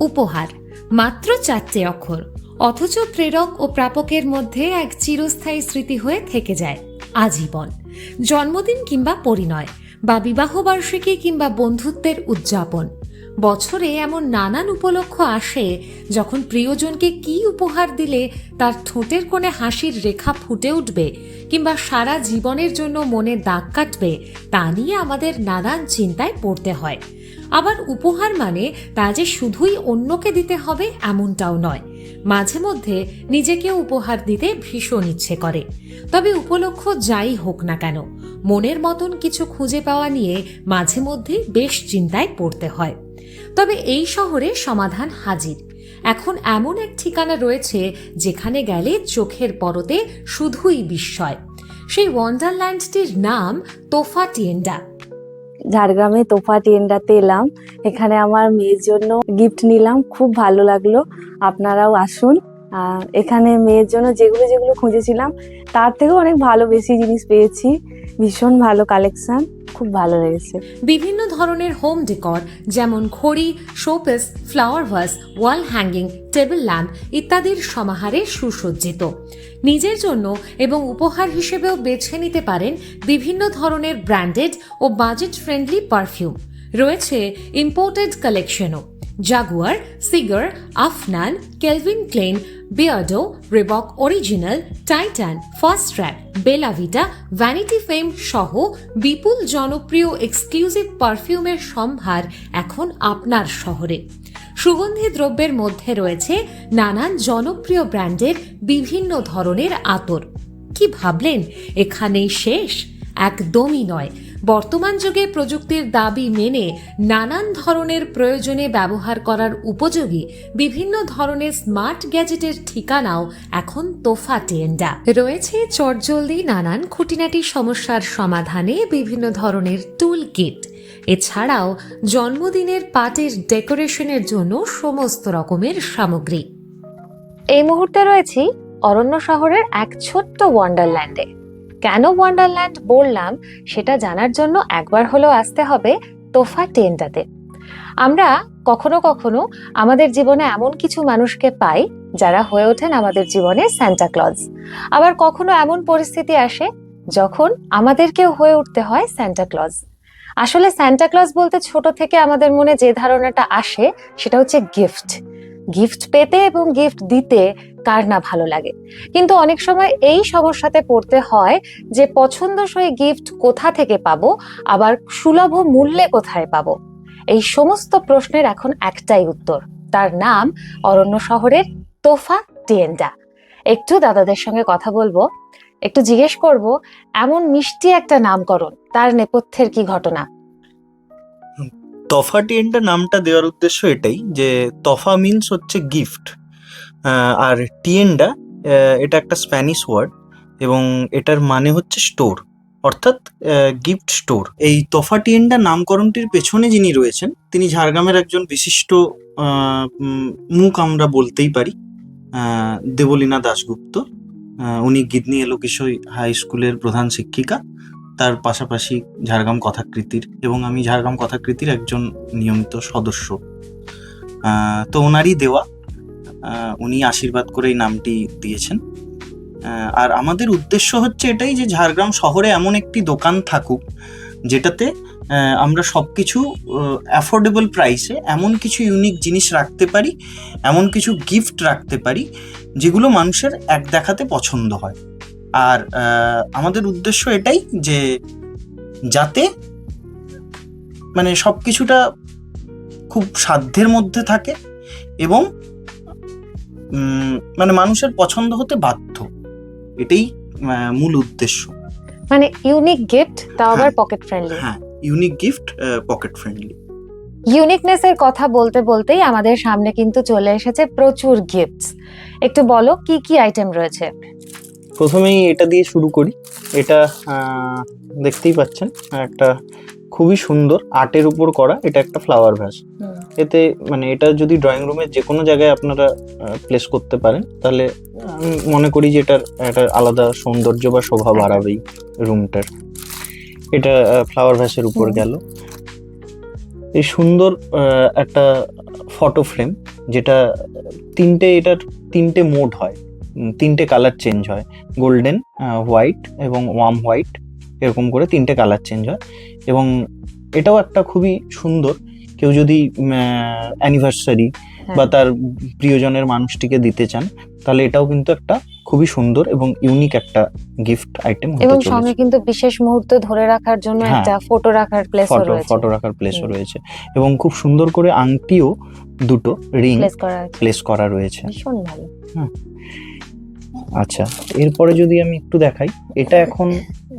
উপহার, মাত্র 4টে অক্ষর, অথচ প্রেরক ও প্রাপকের মধ্যে এক চিরস্থায়ী স্মৃতি হয়ে থেকে যায় আজীবন। জন্মদিন কিংবা পরিণয়, বা বিবাহবার্ষিকী কিংবা বন্ধুত্বের উদযাপন, বছরে এমন নানান উপলক্ষ আসে যখন প্রিয়জনকে কি উপহার দিলে তার ঠোঁটের কোণে হাসির রেখা ফুটে উঠবে কিংবা সারা জীবনের জন্য মনে দাগ কাটবে, তা নিয়ে আমাদের নানান চিন্তায় পড়তে হয়। আবার উপহার মানে তা যে শুধুই অন্যকে দিতে হবে এমনটাও নয়, মাঝে মধ্যে নিজেকেও উপহার দিতে ভীষণ ইচ্ছে করে। তবে উপলক্ষ যাই হোক না কেন, মনের মতন কিছু খুঁজে পাওয়া নিয়ে মাঝে মধ্যে বেশ চিন্তায় পড়তে হয়। তবে এই শহরে সমাধান হাজির। এখন এমন এক ঠিকানা রয়েছে যেখানে গেলে চোখের পরতে শুধুই বিস্ময়। সেই ওয়ান্ডারল্যান্ডটির নাম তোফা টিয়েন্ডা। ঝাড়গ্রামে তোফা টিয়েন্ডাতে এলাম, এখানে আমার মেয়ের জন্য গিফট নিলাম, খুব ভালো লাগলো। আপনারাও আসুন। এখানে মেয়ের জন্য যেগুলো যেগুলো খুঁজেছিলাম তার থেকেও অনেক ভালো বেশি জিনিস পেয়েছি। ভীষণ ভালো কালেকশন, খুব ভালো লেগেছে। বিভিন্ন ধরনের হোম ডেকর যেমন ঘড়ি, showpiece, flower vase, wall hanging, table lamp ইত্যাদির সমাহারে সুসজ্জিত। নিজের জন্য এবং উপহার হিসেবেও বেছে নিতে পারেন বিভিন্ন ধরনের ব্র্যান্ডেড ও বাজেট ফ্রেন্ডলি পারফিউম। রয়েছে ইম্পোর্টেড কালেকশনও। Jaguar, cigar, Afnan, Calvin Klein, Beardo, Reebok original, Titan, Fastrack, Bella Vita, Vanity Fame সহ বিপুল জনপ্রিয় এক্সক্লুসিভ পারফিউমের সম্ভার এখন আপনার শহরে। সুগন্ধি দ্রব্যের মধ্যে রয়েছে নানান জনপ্রিয় ব্র্যান্ডের বিভিন্ন ধরনের আতর। কি ভাবলেন এখানেই শেষ? একদমই নয়। বর্তমান যুগে প্রযুক্তির দাবি মেনে নানান ধরনের প্রয়োজনে ব্যবহার করার উপযোগী বিভিন্ন ধরনের স্মার্ট গ্যাজেটের ঠিকানাও এখন তোফা টিয়েন্ডা। রয়েছে চটজলদি নানান খুঁটিনাটি সমস্যার সমাধানে বিভিন্ন ধরনের টুল কিট। এছাড়াও জন্মদিনের পার্টির ডেকোরেশনের জন্য সমস্ত রকমের সামগ্রী। এই মুহূর্তে রয়েছি অরণ্য শহরের এক ছোট্ট ওয়ান্ডারল্যান্ডে। কেন ওয়ান্ডারল্যান্ড বললাম সেটা জানার জন্য একবার হলেও আসতে হবে তোফা টিয়েন্ডাতে। আমরা কখনো কখনো আমাদের জীবনে এমন কিছু মানুষকে পাই যারা হয়ে ওঠেন আমাদের জীবনে সান্টা ক্লজ। আবার কখনো এমন পরিস্থিতি আসে যখন আমাদেরকেও হয়ে উঠতে হয় সান্টা ক্লজ। আসলে সান্টা ক্লজ বলতে ছোট থেকে আমাদের মনে যে ধারণাটা আসে সেটা হচ্ছে গিফট। গিফট পেতে এবং গিফট দিতে কার না ভালো লাগে, কিন্তু অনেক সময় এই সমস্যাতে পড়তে হয় যে পছন্দসই গিফট কোথা থেকে পাবো, আবার সুলভ মূল্যে কোথায় পাবো। এই সমস্ত প্রশ্নের এখন একটাই উত্তর, তার নাম অরণ্য শহরের তোফা টিয়েন্ডা। একটু দাদাদের সঙ্গে কথা বলবো, একটু জিজ্ঞেস করব এমন মিষ্টি একটা নামকরণ, তার নেপথ্যের কি ঘটনা। তফা টিয়েন্ডা নামটা দেওয়ার উদ্দেশ্য এটাই যে তফা মিন্স হচ্ছে গিফট, আর টিয়েন্ডা এটা একটা স্প্যানিশ ওয়ার্ড এবং এটার মানে হচ্ছে স্টোর, অর্থাৎ গিফট স্টোর। এই তফা টিয়েন্ডা নামকরণটির পেছনে যিনি রয়েছেন তিনি ঝাড়গ্রামের একজন বিশিষ্ট মুখ আমরা বলতেই পারি, দেবলীনা দাশগুপ্ত। উনি গিদনি এলোকিশোই হাই স্কুলের প্রধান শিক্ষিকা, তার পাশাপাশি ঝাড়গ্রাম কথাকৃতির, এবং আমি ঝাড়গ্রাম কথাকৃতির একজন নিয়মিত সদস্য। তো ওনারই দেওয়া, উনি আশীর্বাদ করে এই নামটি দিয়েছেন। আর আমাদের উদ্দেশ্য হচ্ছে এটাই যে ঝাড়গ্রাম শহরে এমন একটি দোকান থাকুক যেটাতে আমরা সব কিছু অ্যাফোর্ডেবল প্রাইসে এমন কিছু ইউনিক জিনিস রাখতে পারি, এমন কিছু গিফট রাখতে পারি যেগুলো মানুষের এক দেখাতে পছন্দ হয়। আর আমাদের উদ্দেশ্য এটাই যে যাতে মানে সব কিছুটা খুব সাধ্যের মধ্যে থাকে এবং মানে মানুষের পছন্দ হতে বাধ্য, এটাই মূল উদ্দেশ্য। মানে ইউনিক গিফট, তাও আবার পকেট ফ্রেন্ডলি। হ্যাঁ, ইউনিক গিফট, পকেট ফ্রেন্ডলি। ইউনিকনেসের কথা বলতে বলতেই আমাদের সামনে কিন্তু চলে এসেছে প্রচুর গিফটস। একটু বলো কি কি আইটেম রয়েছে। প্রথমেই এটা দিয়ে শুরু করি। এটা দেখতেই পাচ্ছেন একটা খুবই সুন্দর আর্টের উপর করা, এটা একটা ফ্লাওয়ার ভাস। এতে মানে এটা যদি ড্রয়িং রুমের যে কোনো জায়গায় আপনারা প্লেস করতে পারেন তাহলে আমি মনে করি যে এটার একটা আলাদা সৌন্দর্য বা শোভা বাড়াবেই রুমটার। এটা ফ্লাওয়ার ভাসের উপর গেল। এই সুন্দর একটা ফটো ফ্রেম, যেটা এটার তিনটে মোড হয়, তিনটে কালার চেঞ্জ হয়, গোল্ডেন, হোয়াইট এবং ওয়ার্ম হোয়াইট, এরকম করে তিনটে কালার চেঞ্জ হয়। এবং এটাও একটা খুবই সুন্দর, কেউ যদি অ্যানিভার্সারি বা তার প্রিয়জনের মানুষটিকে দিতে চান, তাহলে এটাও কিন্তু একটা খুবই সুন্দর এবং ইউনিক একটা গিফট আইটেম হতে এবং চলেছে। সঙ্গে কিন্তু বিশেষ মুহূর্ত ধরে রাখার জন্য হ্যাঁ, একটা ফটো রাখার প্লেসও রয়েছে, ফটো রাখার প্লেসও রয়েছে, এবং খুব সুন্দর করে আংটিও দুটো রিং প্লেস করা আছে, প্লেস করা রয়েছে। ভীষণ ভালো। আচ্ছা, এরপরে যদি আমি একটু দেখাই, এটা এখন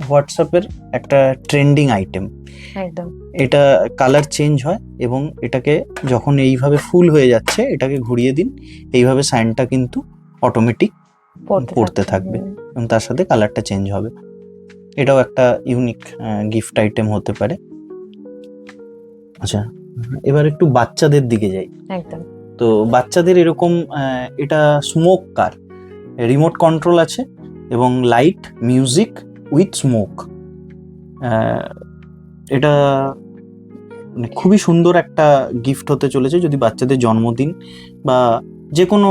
হোয়াটসঅ্যাপের একটা ট্রেন্ডিং আইটেম। একদম এটা কালার চেঞ্জ হয় এবং এটাকে যখন এইভাবে ফুল হয়ে যাচ্ছে, এটাকে ঘুরিয়ে দিন, এইভাবে সাইনটা কিন্তু অটোমেটিক পড়তে থাকবে এবং তার সাথে কালারটা চেঞ্জ হবে। এটাও একটা ইউনিক গিফট আইটেম হতে পারে। আচ্ছা, এবার একটু বাচ্চাদের দিকে যাই। একদম। তো বাচ্চাদের এরকম এটা স্মোক কার, রিমোট কন্ট্রোল আছে এবং লাইট, মিউজিক উইথ স্মোক। এটা মানে খুবই সুন্দর একটা গিফট হতে চলেছে যদি বাচ্চাদের জন্মদিন বা যে কোনো,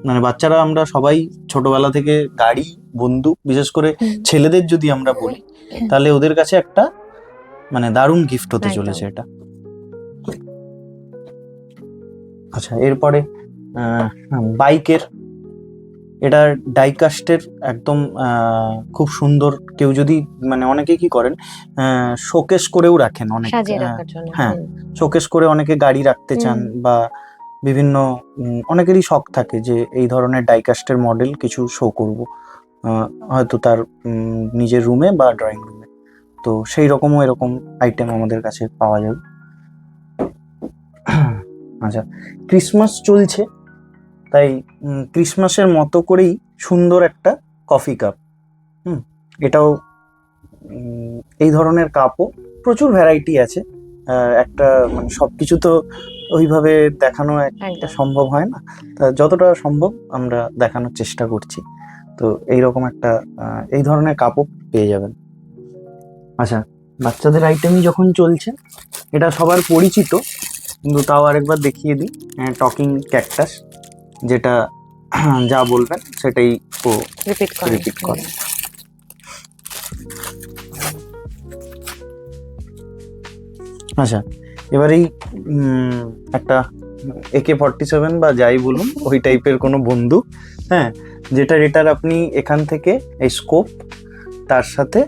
মানে বাচ্চারা আমরা সবাই ছোটবেলা থেকে গাড়ি, বন্দুক, বিশেষ করে ছেলেদের যদি আমরা বলি, তাহলে ওদের কাছে একটা মানে দারুণ গিফট হতে চলেছে এটা। আচ্ছা, এরপরে বাইকের, এটা ডাইকাস্টের একদম খুব সুন্দর। কেউ যদি মানে অনেকে কি করেন, শোকেস করেও রাখেন, অনেক সাজিয়ে রাখার জন্য। হ্যাঁ, শোকেস করে অনেকে গাড়ি রাখতে চান বা বিভিন্ন অনেকেরই শখ থাকে যে এই ধরনের ডাইকাস্টের মডেল কিছু শো করব, হয়তো তার নিজের রুমে বা ড্রয়িং রুমে। তো সেই রকমও এরকম আইটেম আমাদের কাছে পাওয়া যাবে। আচ্ছা, ক্রিসমাস চলছে, তাই ক্রিসমাসের মতো করেই সুন্দর একটা কফি কাপ। এটাও এই ধরনের কাপও প্রচুর ভ্যারাইটি আছে। একটা মানে সবকিছু তো ওইভাবে দেখানো একটা সম্ভব হয় না, তা যতটা সম্ভব আমরা দেখানোর চেষ্টা করছি। তো এইরকম একটা এই ধরনের কাপও পেয়ে যাবেন। আচ্ছা, বাচ্চাদের আইটেমই যখন চলছে, এটা সবার পরিচিত, কিন্তু তাও আরেকবার দেখিয়ে দিই, টকিং ক্যাকটাস, যেটা যা বলবেন সেটাই ও রিপিট করে। আচ্ছা, এবার এই একটা AK-47 বা যাই বলুন ওই টাইপের কোনো বন্দুক, হ্যাঁ, এটার আপনি এখান থেকে এই স্কোপ, তার সাথে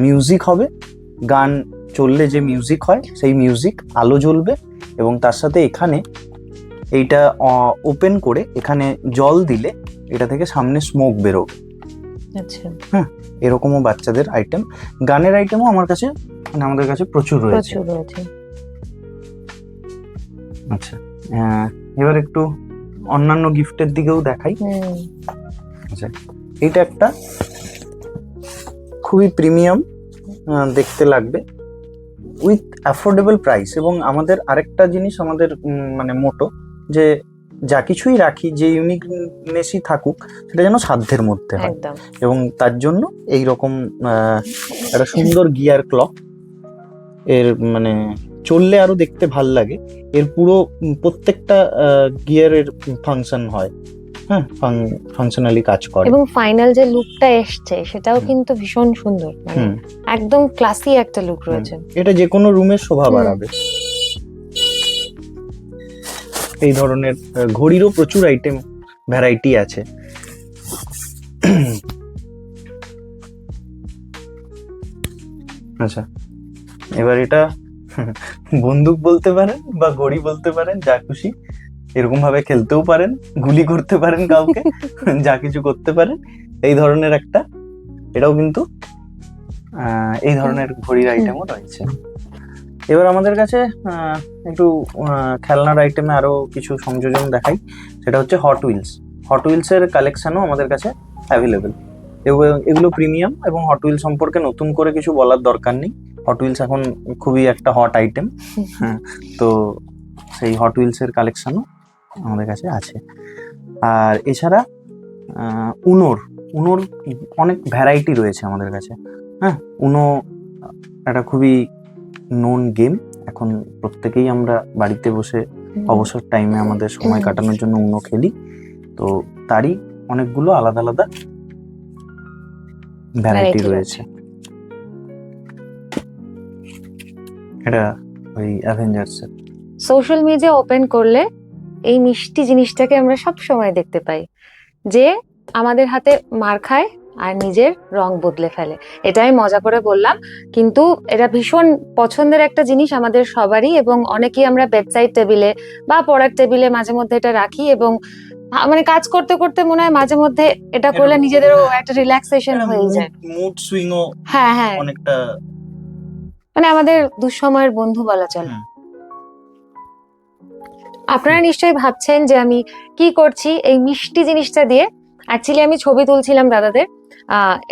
মিউজিক হবে, গান চললে যে মিউজিক হয় সেই মিউজিক, আলো জ্বলবে, এবং তার সাথে এখানে এইটা ওপেন করে এখানে জল দিলে এটা থেকে সামনে স্মোক বেরোবে। আচ্ছা, হ্যাঁ, এরকমও বাচ্চাদের আইটেম। গানের আইটেমও আমার কাছে মানে আমাদের কাছে প্রচুর রয়েছে। আচ্ছা, এবার একটু অন্যান্য গিফটের দিকেও দেখাই। আচ্ছা, এটা একটা খুবই প্রিমিয়াম দেখতে লাগবে, উইথ অ্যাফোর্ডেবল প্রাইস। এবং আমাদের আরেকটা জিনিস, আমাদের মানে মোটো, যে যা কিছুই রাখি, যে ইউনিকনেসই থাকুক, সেটা যেন সাধ্যের মধ্যে হয়। এবং তার জন্য এই রকম একটা সুন্দর গিয়ার ক্লক, এর মানে চললে আরো দেখতে ভাল লাগে। এর পুরো প্রত্যেকটা গিয়ারের ফাংশন হয়, হ্যাঁ, ফাংশনালি কাজ করে, এবং ফাইনাল যে লুকটা এসছে সেটাও কিন্তু ভীষণ সুন্দর, মানে একদম ক্লাসি একটা লুক রয়েছে। এটা যে কোনো রুমের শোভা বাড়াবে। এই ধরনের ঘড়িরও প্রচুর আইটেম ভ্যারাইটি আছে। আচ্ছা, এবার এটা বন্দুক বলতে পারেন বা ঘড়ি বলতে পারেন, যা খুশি এরকম ভাবে খেলতেও পারেন, গুলি করতে পারেন কাউকে, যা কিছু করতে পারেন। এই ধরনের একটা, এটাও কিন্তু এই ধরনের ঘড়ির আইটেমও রয়েছে। এবার আমাদের কাছে একটু খেলনার আইটেমে আরো কিছু সংযোজন দেখাই, সেটা হচ্ছে হট হুইলসের কালেকশনও আমাদের কাছে অ্যাভেলেবেল। এগুলো প্রিমিয়াম, এবং হট হুইল সম্পর্কে নতুন করে কিছু বলার দরকার নেই। হট হুইলস এখন খুবই একটা হট আইটেম, তো সেই হট হুইলসের কালেকশনও আমাদের কাছে আছে। আর এছাড়া উনোর অনেক ভ্যারাইটি রয়েছে আমাদের কাছে। হ্যাঁ, উনো একটা খুবই নোন গেম, এখন প্রত্যেকেই আমরা বাড়িতে বসে অবসর টাইমে আমাদের সময় কাটানোর জন্য উনো খেলি, তো তারই অনেকগুলো আলাদা আলাদা ভ্যারাইটি Variety রয়েছে। এটা ওই অ্যাভেঞ্জার্স এর। সোশ্যাল মিডিয়া ওপেন করলে এই মিষ্টি জিনিসটাকে আমরা সব সময় দেখতে পাই, যে আমাদের হাতে মার খায় আর নিজের রং বদলে ফেলে। এটাই মজা করে বললাম, কিন্তু এটা ভীষণ পছন্দের একটা জিনিস আমাদের সবারই, এবং অনেকেই আমরা বেডসাইড টেবিলে বা পড়ার টেবিলে মাঝে মধ্যে এটা রাখি, এবং মানে কাজ করতে করতে মনে হয় মাঝে মধ্যে এটা করলে এরকম, নিজেদেরও হ্যাঁ, একটা রিল্যাক্সেশন হয়ে যায়। মুড সুইংও হ্যাঁ হ্যাঁ, অনেকটা। মানে আমাদের দুঃসময়ের বন্ধু বলা চলে। হুম। আপনারা নিশ্চয়ই ভাবছেন যে আমি কি করছি এই মিষ্টি জিনিসটা দিয়ে। অ্যাকচুয়ালি আমি ছবি তুলছিলাম দাদাদের।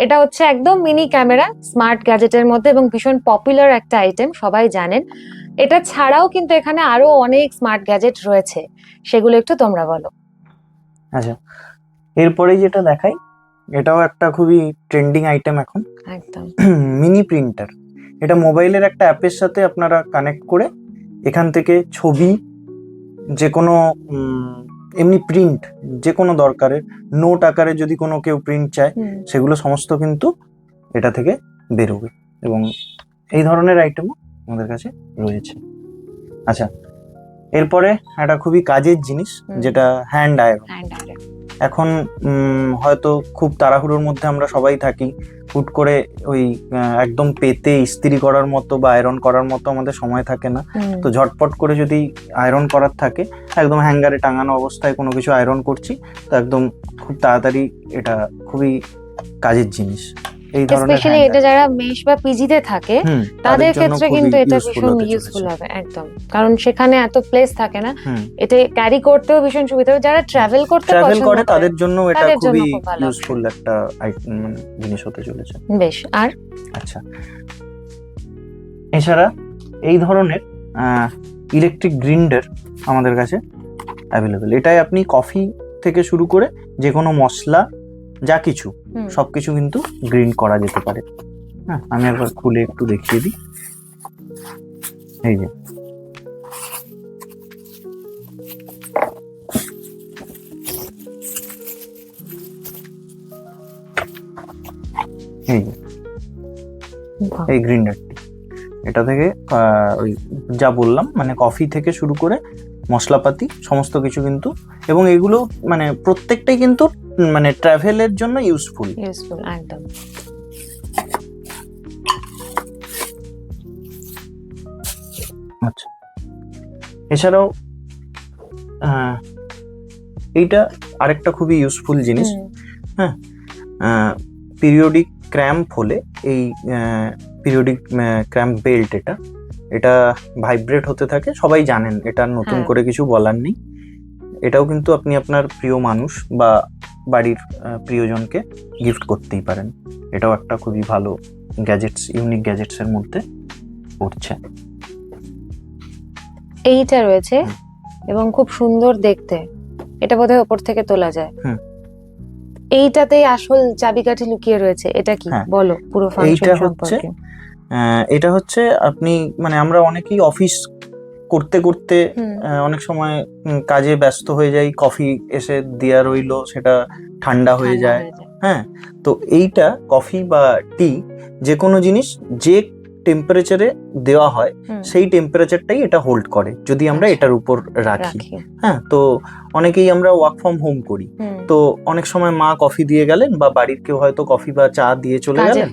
এটা হচ্ছে একদম মিনি ক্যামেরা, স্মার্ট গ্যাজেটের মধ্যে, এবং ভীষণ পপুলার একটা আইটেম, সবাই জানেন। এটা ছাড়াও কিন্তু এখানে আরো অনেক স্মার্ট গ্যাজেট রয়েছে, সেগুলো একটু তোমরা বলো। আচ্ছা, এরপরে যেটা দেখাই, এটাও একটা খুবই ট্রেন্ডিং আইটেম এখন, একদম মিনি প্রিন্টার। এটা মোবাইলের একটা অ্যাপের সাথে আপনারা কানেক্ট করে এখান থেকে ছবি, যে কোনো এমনি প্রিন্ট, যে কোনো দরকারের নোট আকারে যদি কোনো কেউ প্রিন্ট চায়, সেগুলো সমস্ত কিন্তু এটা থেকে বেরোবে, এবং এই ধরনের আইটেমও আমাদের কাছে রয়েছে। আচ্ছা, এরপরে একটা খুবই কাজের জিনিস, যেটা হ্যান্ড আয়রন। এখন হয়তো খুব তাড়াহুড়োর মধ্যে আমরা সবাই থাকি, হুট করে ওই একদম পেতে ইস্ত্রি করার মতো বা আয়রন করার মতো আমাদের সময় থাকে না। তো ঝটপট করে যদি আয়রন করার থাকে, একদম হ্যাঙ্গারে টাঙানো অবস্থায় কোনো কিছু আয়রন করছি, তো একদম খুব তাড়াতাড়ি, এটা খুবই কাজের জিনিস। এই ধরনের স্পেশালি এটা যারা মেশ বা পিজিতে থাকে তাদের ক্ষেত্রে কিন্তু এটা ভীষণ ইউজফুল হবে, একদম। কারণ সেখানে এত প্লেস থাকে না, এটা ক্যারি করতেও ভীষণ সুবিধা হবে। যারা ট্রাভেল করে তাদের জন্য এটা খুবই ইউজফুল একটা জিনিস হতে চলেছে। বেশ। আর আচ্ছা, এছাড়া এই ধরনের ইলেকট্রিক গ্রিন্ডার আমাদের কাছে অ্যাভেলেবেল। এটাই আপনি কফি থেকে শুরু করে যে কোনো মশলা, যা কিছু সবকিছু কিন্তু গ্রিন্ড করা যেতে পারে। হ্যাঁ, আমি একবার খুলে একটু দেখিয়ে দিই। এই যে, এই গ্রিন্ডারটি, এটা থেকে ওই যা বললাম, মানে কফি থেকে শুরু করে মশলাপাতি সমস্ত কিছু কিন্তু, এবং এগুলো মানে প্রত্যেকটাই কিন্তু মানে ট্রাভেলের জন্য ইউজফুল একদম। আচ্ছা, এছাড়াও এইটা আরেকটা খুবই ইউজফুল জিনিস। হ্যাঁ, পিরিয়ডিক ক্র্যাম্প হলে এই পিরিয়ডিক ক্র্যাম্প বেল্ট, এটা ভাইব্রেট হতে থাকে, সবাই জানেন, এটা নতুন করে কিছু বলার নেই। এটাও কিন্তু আপনি আপনার প্রিয় মানুষ বা বাড়ির প্রিয়জনকে গিফট করতেই পারেন। এটাও একটা খুবই ভালো গ্যাজেটস, ইউনিক গ্যাজেটস এর মধ্যে পড়ছে। এইটা রয়েছে এবং খুব সুন্দর দেখতে, এটা বোধহয় উপর থেকে তোলা যায়। এইটাতেই আসল চাবিকাঠি লুকিয়ে রয়েছে। এটা কি, বলো পুরো ফাংশন সম্পর্কে। এটা হচ্ছে আপনি, মানে আমরা অনেকেই অফিস করতে করতে অনেক সময় কাজে ব্যস্ত হয়ে যাই, কফি এসে দেয়া রইলো, সেটা ঠান্ডা হয়ে যায়। হ্যাঁ, তো এইটা কফি বা টি, যে কোনো জিনিস যে টেম্পারেচারে দেওয়া হয় সেই টেম্পারেচারটাই এটা হোল্ড করে, যদি আমরা এটার উপর রাখি। হ্যাঁ, তো অনেকেই আমরা ওয়ার্ক ফ্রম হোম করি, তো অনেক সময় মা কফি দিয়ে গেলেন বা বাড়ির কেউ হয়তো কফি বা চা দিয়ে চলে গেলেন,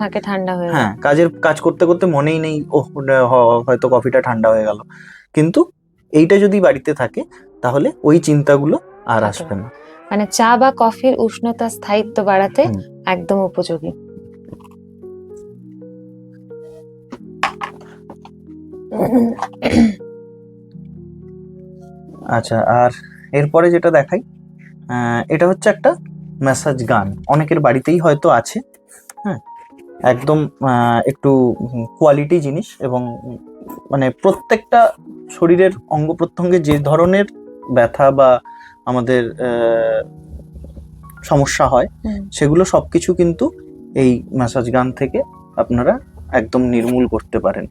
হ্যাঁ, কাজ করতে করতে মনেই নেই হয়তো কফিটা ঠান্ডা হয়ে গেল। কিন্তু এইটা যদি বাড়িতে থাকে তাহলে ওই চিন্তাগুলো আর আসবে না। মানে চা বা কফির উষ্ণতা স্থায়িত্ব বাড়াতে একদম উপযোগী। আচ্ছা, আর এরপরে যেটা দেখাই, এটা হচ্ছে একটা ম্যাসাজ গান, অনেকের বাড়িতেই হয়তো আছে। হ্যাঁ, একদম একটু কোয়ালিটি জিনিস, এবং মানে প্রত্যেকটা শরীরের অঙ্গ প্রত্যঙ্গে যে ধরনের ব্যথা বা আমাদের সমস্যা হয়, সেগুলো সবকিছু কিন্তু এই ম্যাসাজ গান থেকে আপনারা একদম নির্মূল করতে পারেন।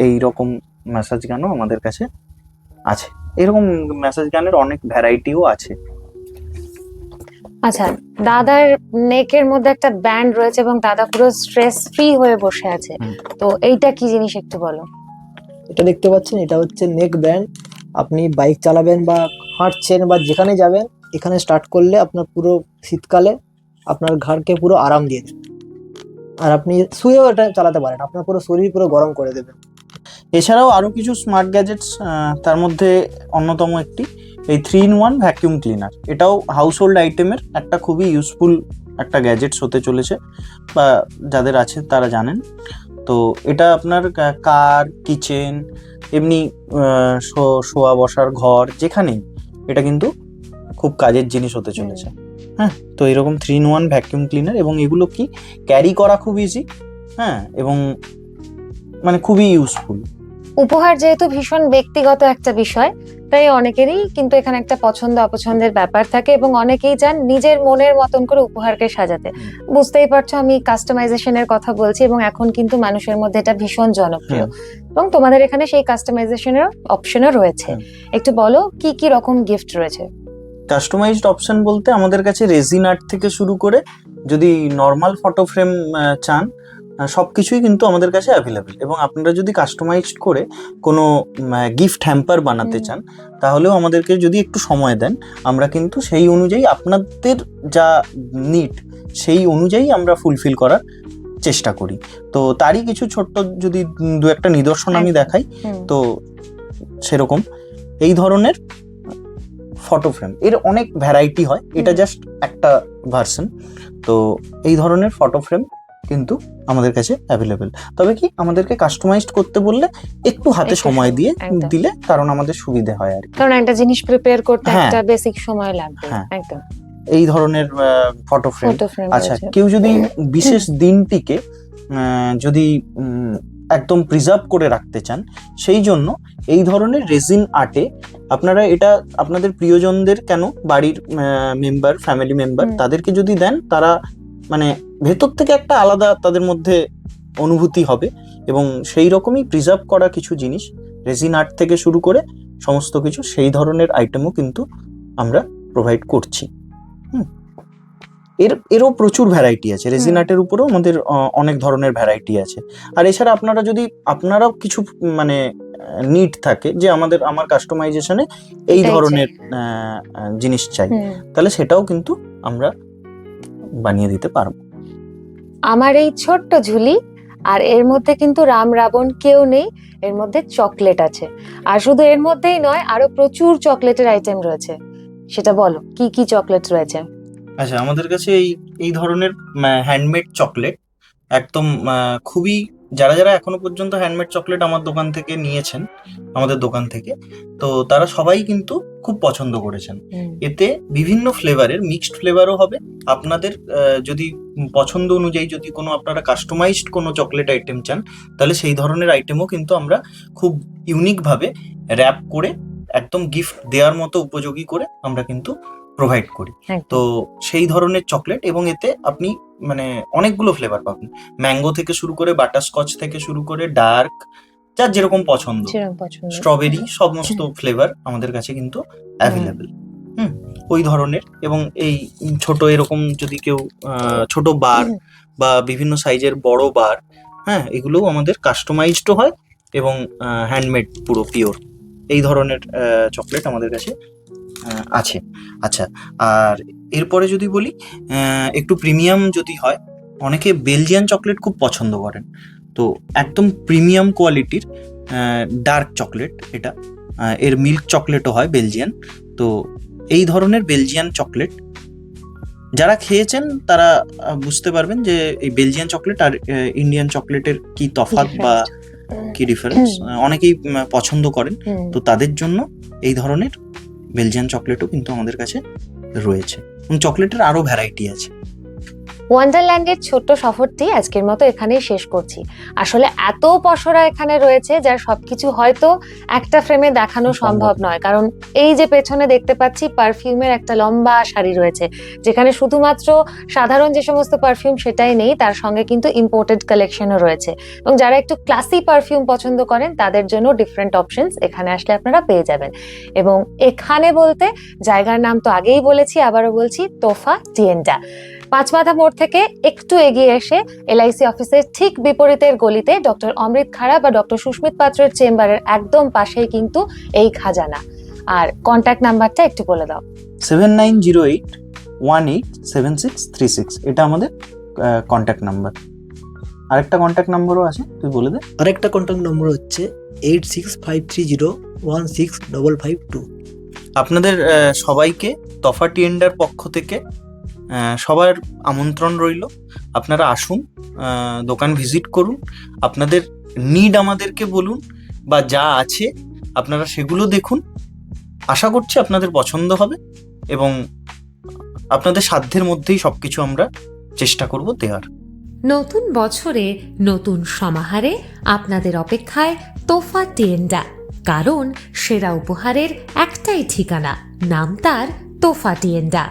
এই রকম ম্যাসাজ গানও আমাদের কাছে আছে। এরকম ম্যাসাজ গানের অনেক ভ্যারাইটিও আছে। আচ্ছা, দাদার নেকের মধ্যে একটা ব্যান্ড রয়েছে এবং দাদা পুরো স্ট্রেস ফ্রি হয়ে বসে আছে, হুম। তো এইটা কি জিনিস একটু বলো। এটা দেখতে পাচ্ছেন, এটা হচ্ছে নেক ব্যান্ড। আপনি বাইক চালাবেন বা হাঁটছেন বা যেখানে যাবেন, এখানে স্টার্ট করলে আপনার পুরো শীতকালে আপনার ঘাড়কে পুরো আরাম দিয়ে দেবে। আর আপনি শুয়েও এটা চালাতে পারেন, আপনার পুরো শরীর পুরো গরম করে দেবে। এছাড়াও আরো কিছু স্মার্ট গ্যাজেটস, তার মধ্যে অন্যতম একটি এই 3-in-1 ভ্যাকিউম ক্লিনার। এটাও হাউস হোল্ড আইটেমের একটা খুবই ইউজফুল একটা গ্যাজেটস হতে চলেছে, বা যাদের আছে তারা জানেন। তো এটা আপনার কার, কিচেন, এমনি শোয়া বসার ঘর যেখানেই এটা কিন্তু খুব কাজের জিনিস হতে চলেছে। হ্যাঁ, তো এরকম 3-in-1 ভ্যাকিউম ক্লিনার, এবং এগুলো কি ক্যারি করা খুব ইজি, হ্যাঁ, এবং মানে খুবই ইউজফুল। উপহার যেহেতু ভীষণ ব্যক্তিগত একটা বিষয়, তাই অনেকেরই কিন্তু এখানে একটা পছন্দ অপছন্দের ব্যাপার থাকে এবং অনেকেই চান নিজের মনের মতন করে উপহারকে সাজাতে। বুঝতেই পারছো আমি কাস্টমাইজেশনের কথা বলছি, এবং এখন কিন্তু মানুষের মধ্যে এটা ভীষণ জনপ্রিয়, এবং তোমাদের এখানে সেই কাস্টমাইজেশনের অপশনও রয়েছে। একটু বলো কি কি রকম গিফট রয়েছে। কাস্টমাইজড অপশন বলতে আমাদের কাছে রেজিন আর্ট থেকে শুরু করে যদি নর্মাল ফটো ফ্রেম চান, সবকিছুই কিন্তু আমাদের কাছে অ্যাভেলেবেল। এবং আপনারা যদি কাস্টমাইজড করে কোনো গিফট হ্যাম্পার বানাতে চান, তাহলেও আমাদেরকে যদি একটু সময় দেন, আমরা কিন্তু সেই অনুযায়ী আপনাদের যা নিড সেই অনুযায়ী আমরা ফুলফিল করার চেষ্টা করি। তো তারই কিছু ছোট্ট যদি দু একটা নিদর্শন আমি দেখাই, তো সেরকম এই ধরনের ফটো ফ্রেম এর অনেক ভ্যারাইটি হয়, এটা জাস্ট একটা ভার্সন। তো এই ধরনের ফটো ফ্রেম কিন্তু আমাদের কাছে অ্যাভেলেবেল। তবে কি আমাদেরকে কাস্টমাইজড করতে বললে একটু হাতে সময় দিয়ে দিলে, কারণ আমাদের সুবিধে হয় আর কি। কারণ একটা জিনিস প্রিপেয়ার করতে একটা বেসিক সময় লাগবে। একদম এই ধরনের ফটো ফ্রেম। আচ্ছা, কেউ যদি বিশেষ দিনটিকে যদি একদম প্রিজার্ভ করে রাখতে চান, সেই জন্য এই ধরনের রেজিন আর্টে আপনারা এটা আপনাদের প্রিয়জনদের, কেন বাড়ির মেম্বার, ফ্যামিলি মেম্বার, তাদেরকে যদি দেন, তারা মানে ভেতর থেকে একটা আলাদা তাদের মধ্যে অনুভূতি হবে। এবং সেই রকমই প্রিজার্ভ করা কিছু জিনিস, রেজিন আর্ট থেকে শুরু করে সমস্ত কিছু, সেই ধরনের আইটেমও কিন্তু আমরা প্রোভাইড করছি। এরও প্রচুর ভ্যারাইটি আছে। রেজিন আর্টের উপরেও আমাদের অনেক ধরনের ভ্যারাইটি আছে। আর এছাড়া আপনারা যদি আপনারাও কিছু মানে নিড থাকে যে আমার কাস্টমাইজেশনে এই ধরনের জিনিস চাই, তাহলে সেটাও কিন্তু আমরা বানিয়ে দিতে পারবো। আমার এই ছোট্ট ঝুলি, আর এর মধ্যে কিন্তু রাম রাবণ কেউ নেই, এর মধ্যে চকলেট আছে। আর শুধু এর মধ্যেই নয়, আরো প্রচুর চকলেটের আইটেম রয়েছে, সেটা বলো কি কি চকলেট রয়েছে। আচ্ছা, আমাদের কাছে এই ধরনের হ্যান্ডমেড চকলেট একদম খুবই, যারা যারা এখনো পর্যন্ত হ্যান্ডমেড চকলেট আমার দোকান থেকে নিয়েছেন, আমাদের দোকান থেকে, তো তারা সবাই কিন্তু খুব পছন্দ করেছেন। এতে বিভিন্ন ফ্লেভারের মিক্সড ফ্লেভারও হবে। আপনাদের যদি পছন্দ অনুযায়ী যদি কোনো আপনারা কাস্টমাইজড কোনো চকলেট আইটেম চান, তাহলে সেই ধরনের আইটেমও কিন্তু আমরা খুব ইউনিকভাবে র্যাপ করে একদম গিফট দেওয়ার মতো উপযোগী করে আমরা কিন্তু প্রোভাইড করি। তো সেই ধরনের চকলেট, এবং এতে আপনি মানে অনেকগুলো ফ্লেভার পাবেন, ম্যাঙ্গো থেকে শুরু করে বাটারস্কচ থেকে শুরু করে ডার্ক, যার যেরকম পছন্দ, স্ট্রবেরি, সমস্ত ফ্লেভার আমাদের কাছে কিন্তু অ্যাভেলেবেল। ওই ধরনের, এবং এই ছোট এরকম যদি কেউ ছোট বার বা বিভিন্ন সাইজের বড় বার, হ্যাঁ, এগুলোও আমাদের কাস্টমাইজডও হয় এবং হ্যান্ডমেড পুরো পিওর, এই ধরনের চকলেট আমাদের কাছে আছে। আচ্ছা, আর এরপরে যদি বলি একটু প্রিমিয়াম যদি হয়, অনেকে বেলজিয়ান চকলেট খুব পছন্দ করেন। তো একদম প্রিমিয়াম কোয়ালিটির ডার্ক চকলেট এটা, এর মিল্ক চকলেটও হয় বেলজিয়ান। তো এই ধরনের বেলজিয়ান চকলেট যারা খেয়েছেন তারা বুঝতে পারবেন যে এই বেলজিয়ান চকলেট আর ইন্ডিয়ান চকলেটের কি তফাৎ বা কি ডিফারেন্স, অনেকেই পছন্দ করেন। তো তাদের জন্য এই ধরনের বেলজিয়ান চকলেটও কিন্তু আমাদের কাছে রয়েছে, এবং চকলেটের আরো ভ্যারাইটি আছে। ওয়ান্ডারল্যান্ডের ছোট্ট সফরটি আজকের মতো এখানেই শেষ করছি। আসলে এত পসরা এখানে রয়েছে যার সবকিছু হয়তো একটা ফ্রেমে দেখানো সম্ভব নয়, কারণ এই যে পেছনে দেখতে পাচ্ছি পারফিউমের একটা লম্বা সারি রয়েছে, যেখানে শুধুমাত্র সাধারণ যে সমস্ত পারফিউম সেটাই নেই, তার সঙ্গে কিন্তু ইম্পোর্টেড কালেকশনও রয়েছে। এবং যারা একটু ক্লাসি পারফিউম পছন্দ করেন তাদের জন্য ডিফারেন্ট অপশনস এখানে আসলে আপনারা পেয়ে যাবেন। এবং এখানে বলতে জায়গার নাম তো আগেই বলেছি, আবারও বলছি, তোফা টিয়েন্ডা। পাঁচমাথা মোড় থেকে একটু এগিয়ে এসে এলআইসি অফিসের ঠিক বিপরীতের গলিতে ডক্টর অমৃত খাড়া বা ডক্টর সুস্মিত পাত্রের চেম্বারের একদম পাশেই কিন্তু এই খাজানা। আর কন্ট্যাক্ট নাম্বারটা একটু বলে দাও। 7908187636, এটা আমাদের কন্ট্যাক্ট নাম্বার। আরেকটা কন্ট্যাক্ট নাম্বারও আছে, তুই বলে দে। আরেকটা কন্ট্যাক্ট নম্বর হচ্ছে 8653016552। আপনাদের সবাইকে তফা টিয়েন্ডার পক্ষ থেকে সবার আমন্ত্রণ রইল। আপনারা আসুন, দোকান ভিজিট করুন, আপনাদের নিড আমাদেরকে বলুন, বা যা আছে আপনারা সেগুলো দেখুন। আশা করছি আপনাদের পছন্দ হবে এবং আপনাদের সাধ্যের মধ্যেই সবকিছু আমরা চেষ্টা করব দেওয়ার। নতুন বছরে নতুন সমাহারে আপনাদের অপেক্ষায় তোফা টিয়েন্ডা, কারণ সেরা উপহারের একটাই ঠিকানা, নাম তার তোফা টিয়েন্ডা।